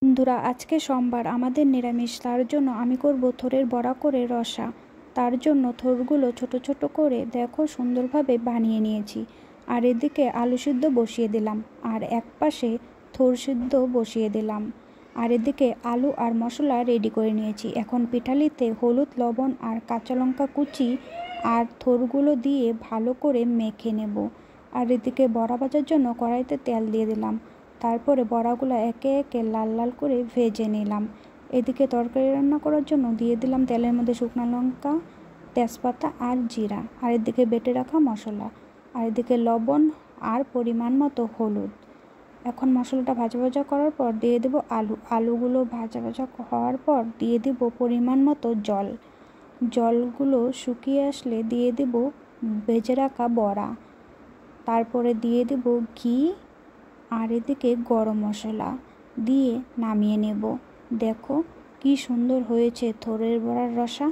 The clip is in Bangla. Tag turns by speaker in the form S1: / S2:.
S1: বন্ধুরা, আজকে সোমবার, আমাদের নিরামিষ। তার জন্য আমি করব থোড়ের বড়া করে রসা। তার জন্য থোড়গুলো ছোট ছোট করে দেখো সুন্দরভাবে বানিয়ে নিয়েছি। আর এদিকে আলু সিদ্ধ বসিয়ে দিলাম, আর এক পাশে থোড় সিদ্ধ বসিয়ে দিলাম। আর এদিকে আলু আর মশলা রেডি করে নিয়েছি। এখন পিঠালিতে হলুদ, লবণ আর কাঁচা লঙ্কা কুচি আর থোড়গুলো দিয়ে ভালো করে মেখে নেব। আর এদিকে বড়া ভাজার জন্য কড়াইতে তেল দিয়ে দিলাম। তারপরে বড়াগুলো একে একে লাল লাল করে ভেজে নিলাম। এদিকে তরকারি রান্না করার জন্য দিয়ে দিলাম তেলের মধ্যে শুকনো লঙ্কা, তেজপাতা আর জিরা। আর এদিকে বেটে রাখা মশলা, আর এদিকে লবণ আর পরিমাণ মতো হলুদ। এখন মশলাটা ভাজা ভাজা করার পর দিয়ে দেব আলুগুলো ভাজা ভাজা হওয়ার পর দিয়ে দেব পরিমাণ মতো জল। জলগুলো শুকিয়ে আসলে দিয়ে দেব ভেজে রাখা বড়া। তারপরে দিয়ে দেব ঘি আর এদিকে গরম মশলা দিয়ে নামিয়ে নেব। দেখো কি সুন্দর হয়েছে থোড়ের বড়ার রসা।